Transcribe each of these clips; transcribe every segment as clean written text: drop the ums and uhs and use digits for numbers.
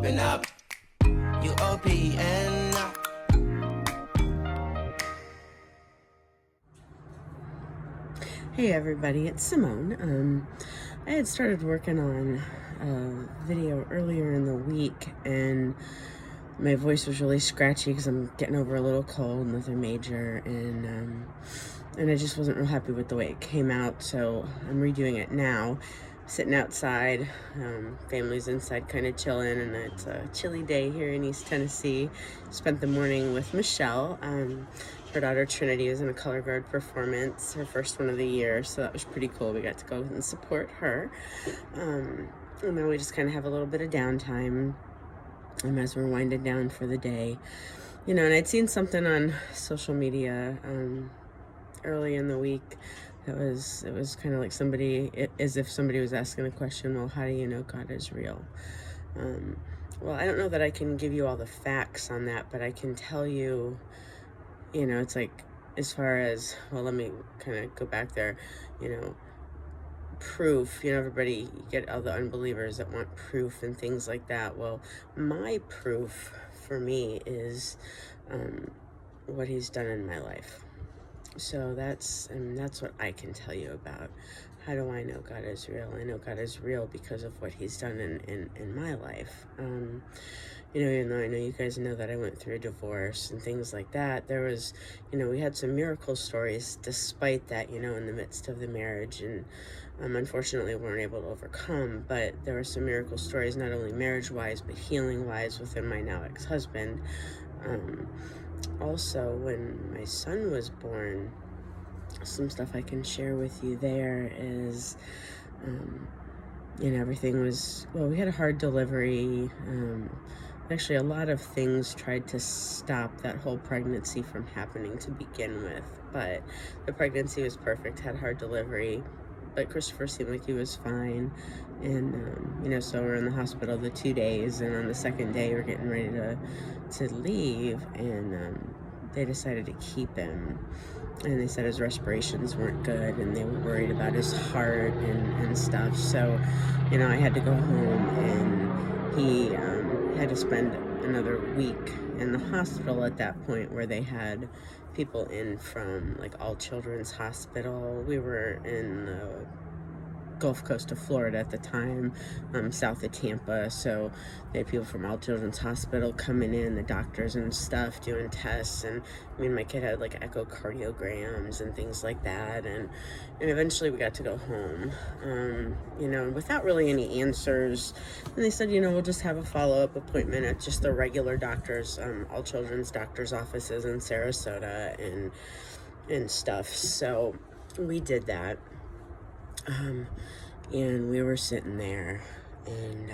open up. UOPN. Hey everybody, it's Simone. I had started working on a video earlier in the week and my voice was really scratchy because I'm getting over a little cold, nothing major, and I just wasn't real happy with the way it came out, so I'm redoing it now. Sitting outside, family's inside kind of chilling, and it's a chilly day here in East Tennessee. Spent the morning with Michelle. Her daughter Trinity was in a color guard performance, her first one of the year, so that was pretty cool. We got to go and support her. And then we just kind of have a little bit of downtime as we're winding down for the day. You know, and I'd seen something on social media early in the week. It was kind of like as if somebody was asking the question, well, how do you know God is real? Well, I don't know that I can give you all the facts on that, but I can tell you, you know, it's like, as far as, well, let me kind of go back there, you know, proof, you know, everybody, you get all the unbelievers that want proof and things like that. Well, my proof for me is what he's done in my life. So that's what I can tell you about. How do I know God is real? I know God is real because of what he's done in my life. You know, even though I know you guys know that I went through a divorce and things like that, there was, you know, we had some miracle stories despite that, you know, in the midst of the marriage, and unfortunately we weren't able to overcome, but there were some miracle stories, not only marriage-wise, but healing-wise within my now ex-husband. Also, when my son was born, some stuff I can share with you there is, you know, everything was, well, we had a hard delivery. Actually, a lot of things tried to stop that whole pregnancy from happening to begin with, but the pregnancy was perfect, had hard delivery, but Christopher seemed like he was fine. And, you know, so we're in the hospital the 2 days, and on the second day we're getting ready to leave, and they decided to keep him. And they said his respirations weren't good, and they were worried about his heart and stuff. So, you know, I had to go home, and he had to spend another week in the hospital at that point, where they had people in from like All Children's Hospital. We were in the Gulf Coast of Florida at the time, south of Tampa, so they had people from All Children's Hospital coming in, the doctors and stuff, doing tests, and I mean, my kid had like echocardiograms and things like that, and eventually we got to go home, you know, without really any answers, and they said, you know, we'll just have a follow-up appointment at just the regular doctors, All Children's doctors' offices in Sarasota, and stuff, so we did that. And we were sitting there, and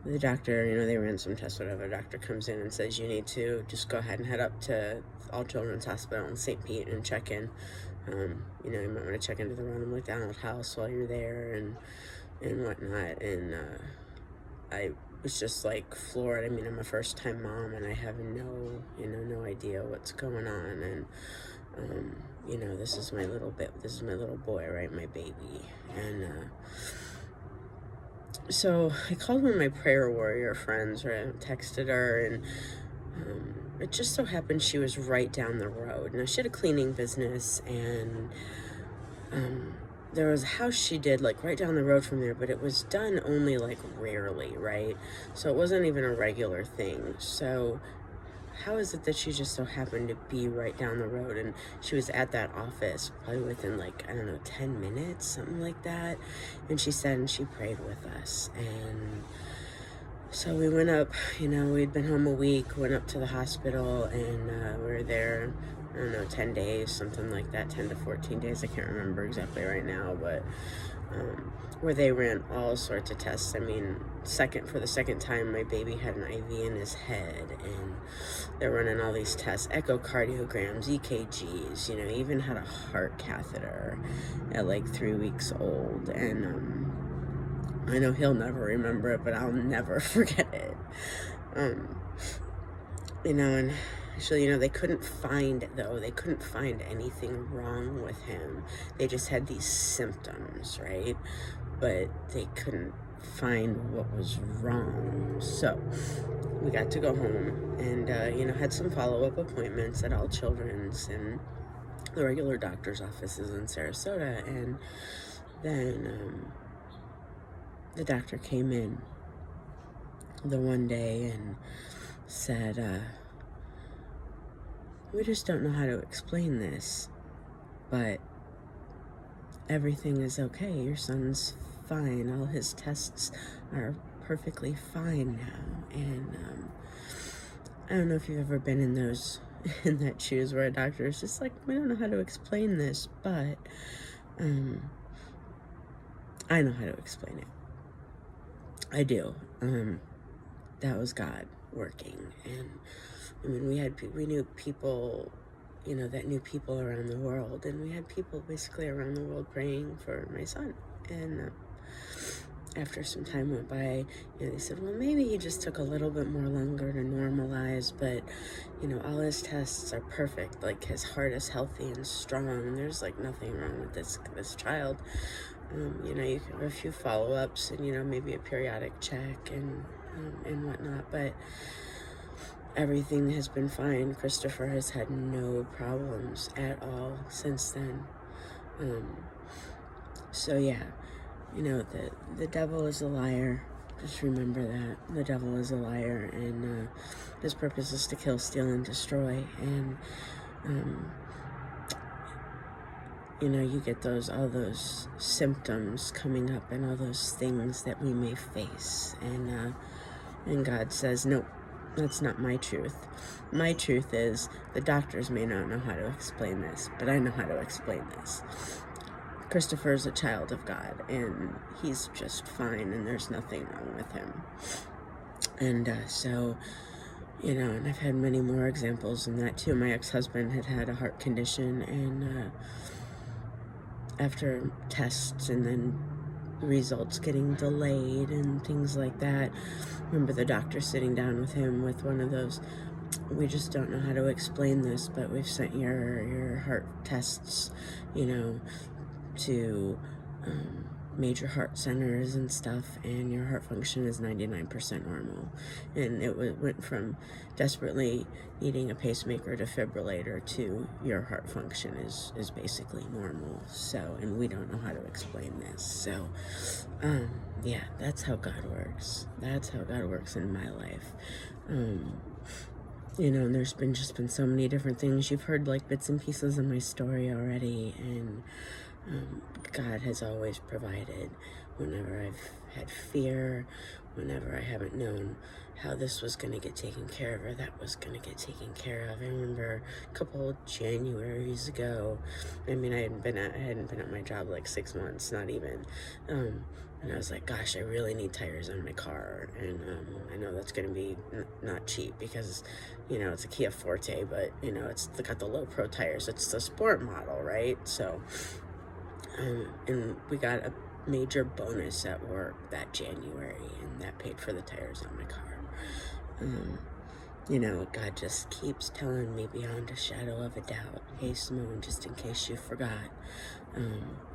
the doctor, you know, they ran some tests, whatever. The doctor comes in and says, you need to just go ahead and head up to All Children's Hospital in St. Pete and check in. You know, you might want to check into the Ronald McDonald House while you're there, and whatnot. And I was just like floored. I mean, I'm a first-time mom, and I have no idea what's going on, and you know, this is my little boy, right, my baby. And so I called one of my prayer warrior friends, right? I texted her, and it just so happened she was right down the road. Now, she had a cleaning business, and there was a house she did like right down the road from there, but it was done only like rarely, right? So it wasn't even a regular thing. So how is it that she just so happened to be right down the road, and she was at that office probably within like, I don't know, 10 minutes, something like that. And she said, and she prayed with us. And so we went up, you know, we'd been home a week, went up to the hospital, and we were there, I don't know, 10 days, something like that, 10 to 14 days. I can't remember exactly right now, but where they ran all sorts of tests. I mean, for the second time, my baby had an IV in his head, and they're running all these tests, echocardiograms, EKGs, you know, even had a heart catheter at like 3 weeks old. And I know he'll never remember it, but I'll never forget it. You know, and actually, you know, they couldn't find anything wrong with him. They just had these symptoms, right? But they couldn't find what was wrong. So we got to go home and, had some follow-up appointments at All Children's and the regular doctor's offices in Sarasota. And then the doctor came in the one day and said, we just don't know how to explain this, but everything is okay. Your son's fine. All his tests are perfectly fine now. And I don't know if you've ever been in that shoes where a doctor is just like, we don't know how to explain this, but I know how to explain it. I do. That was God working. And I mean, we knew people, that knew people around the world, and we had people basically around the world praying for my son. And after some time went by, they said, well, maybe he just took a little bit more longer to normalize, but all his tests are perfect. Like, his heart is healthy and strong. There's like nothing wrong with this child. You can have a few follow-ups and maybe a periodic check and whatnot, but everything has been fine. Christopher has had no problems at all since then. So yeah, the devil is a liar. Just remember that. The devil is a liar, and his purpose is to kill, steal, and destroy. And you get all those symptoms coming up and all those things that we may face. And God says, nope, that's not my truth. My truth is the doctors may not know how to explain this, but I know how to explain this. Christopher is a child of God, and he's just fine, and there's nothing wrong with him. And so, and I've had many more examples in that too. My ex-husband had a heart condition, and after tests and then results getting delayed and things like that, remember the doctor sitting down with him with one of those, we just don't know how to explain this, but we've sent your heart tests, to major heart centers and stuff, and your heart function is 99% normal. And it went from desperately needing a pacemaker defibrillator to your heart function is basically normal. So, and we don't know how to explain this. So, yeah, that's how God works. That's how God works in my life. And there's been so many different things. You've heard like bits and pieces of my story already, and God has always provided whenever I've had fear, whenever I haven't known how this was going to get taken care of or that was going to get taken care of. I remember a couple of Januaries ago, I hadn't been at my job like 6 months, not even, and I was like, gosh, I really need tires on my car, and I know that's going to be not cheap because, it's a Kia Forte, but, it's got the low pro tires. It's the sport model, right? So, and we got a major bonus at work that January, and that paid for the tires on my car. God just keeps telling me beyond a shadow of a doubt, hey, Simone, just in case you forgot,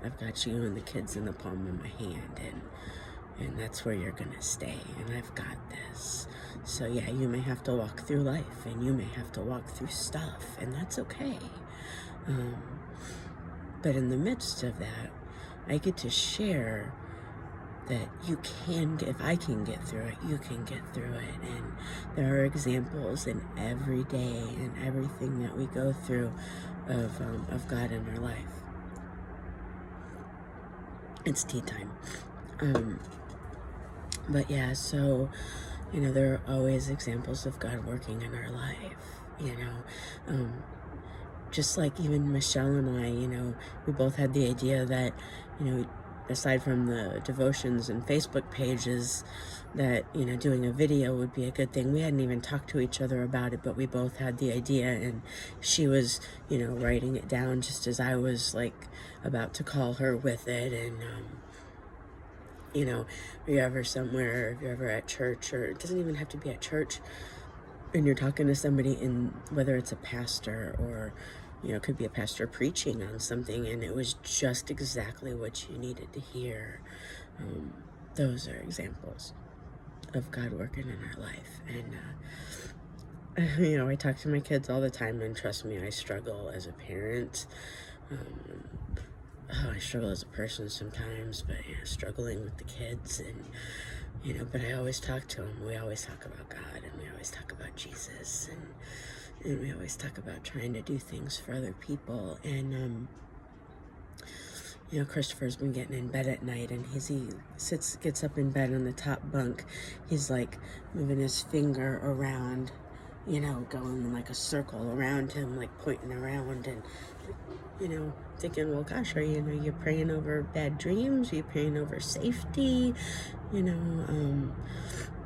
I've got you and the kids in the palm of my hand, and that's where you're gonna stay, and I've got this. So yeah, you may have to walk through life, and you may have to walk through stuff, and that's okay. But in the midst of that, I get to share that if I can get through it, you can get through it. And there are examples in every day and everything that we go through of God in our life. It's tea time. But yeah, so, there are always examples of God working in our life, just like even Michelle and I, we both had the idea that, aside from the devotions and Facebook pages, that, doing a video would be a good thing. We hadn't even talked to each other about it, but we both had the idea, and she was, writing it down just as I was, like, about to call her with it. And, if you're ever somewhere, if you're ever at church, or it doesn't even have to be at church, and you're talking to somebody, whether it's a pastor or, it could be a pastor preaching on something, and it was just exactly what you needed to hear. those are examples of God working in our life. And I talk to my kids all the time, and trust me, I struggle as a parent. I struggle as a person sometimes, but struggling with the kids, and but I always talk to them. We always talk about God, and we always talk about Jesus, and we always talk about trying to do things for other people. And Christopher's been getting in bed at night, and he gets up in bed on the top bunk. He's like moving his finger around, going like a circle around him, like pointing around, and thinking, well, gosh, are you praying over bad dreams? Are you praying over safety?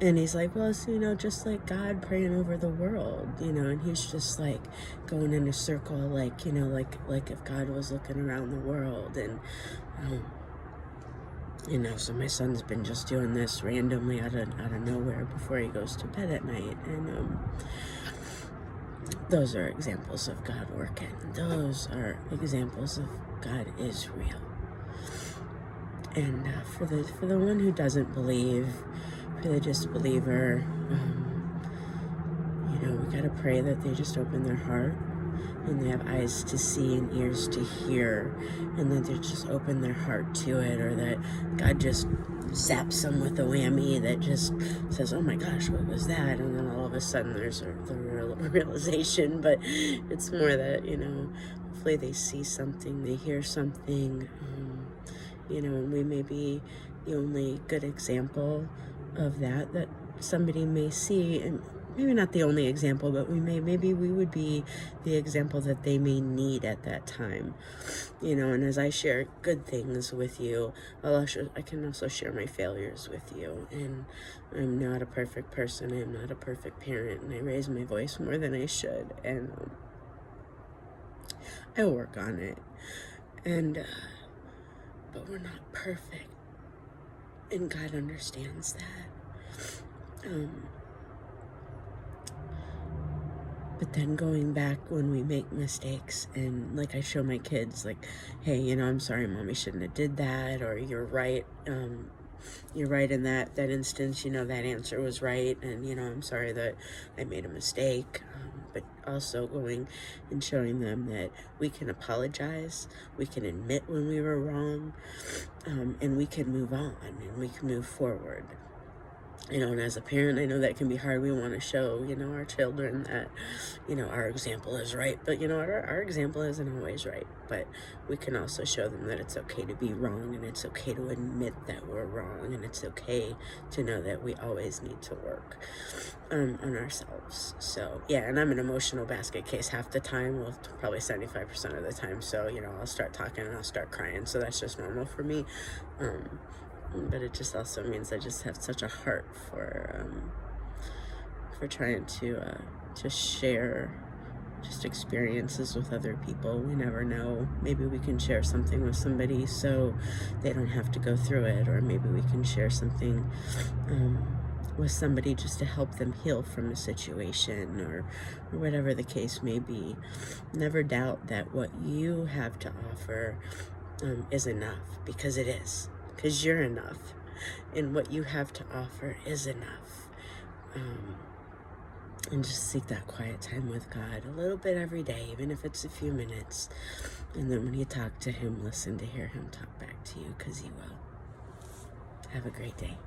And he's like, well, it's, just like God praying over the world, and he's just like going in a circle, like if God was looking around the world. And so my son's been just doing this randomly out of nowhere before he goes to bed at night. And those are examples of God working. Those are examples of God is real. And for the one who doesn't believe, for the disbeliever, we gotta pray that they just open their heart, and they have eyes to see and ears to hear, and that they just open their heart to it, or that God just zaps them with a whammy that just says, oh my gosh, what was that? And then all of a sudden there's the realization. But it's more that, hopefully they see something, they hear something, and we may be the only good example of that somebody may see, and maybe not the only example, but maybe we would be the example that they may need at that time, and as I share good things with you, I can also share my failures with you. And I'm not a perfect person, I'm not a perfect parent, and I raise my voice more than I should, and I work on it, and but we're not perfect, and God understands that. But then going back when we make mistakes, and like I show my kids, like, hey, I'm sorry, Mommy shouldn't have did that, or you're right in that instance, that answer was right, and I'm sorry that I made a mistake. But also going and showing them that we can apologize, we can admit when we were wrong, and we can move on, and we can move forward. And as a parent, I know that can be hard. We want to show, our children that, our example is right. But, our example isn't always right. But we can also show them that it's okay to be wrong, and it's okay to admit that we're wrong, and it's okay to know that we always need to work on ourselves. So, yeah, and I'm an emotional basket case half the time, well, probably 75% of the time. So, I'll start talking and I'll start crying. So that's just normal for me. But it just also means I just have such a heart for trying to share just experiences with other people. We never know. Maybe we can share something with somebody so they don't have to go through it, or maybe we can share something with somebody just to help them heal from a situation, or whatever the case may be. Never doubt that what you have to offer is enough, because it is. Because you're enough, and what you have to offer is enough. And just seek that quiet time with God a little bit every day, even if it's a few minutes. And then when you talk to Him, listen to hear Him talk back to you, because He will. Have a great day.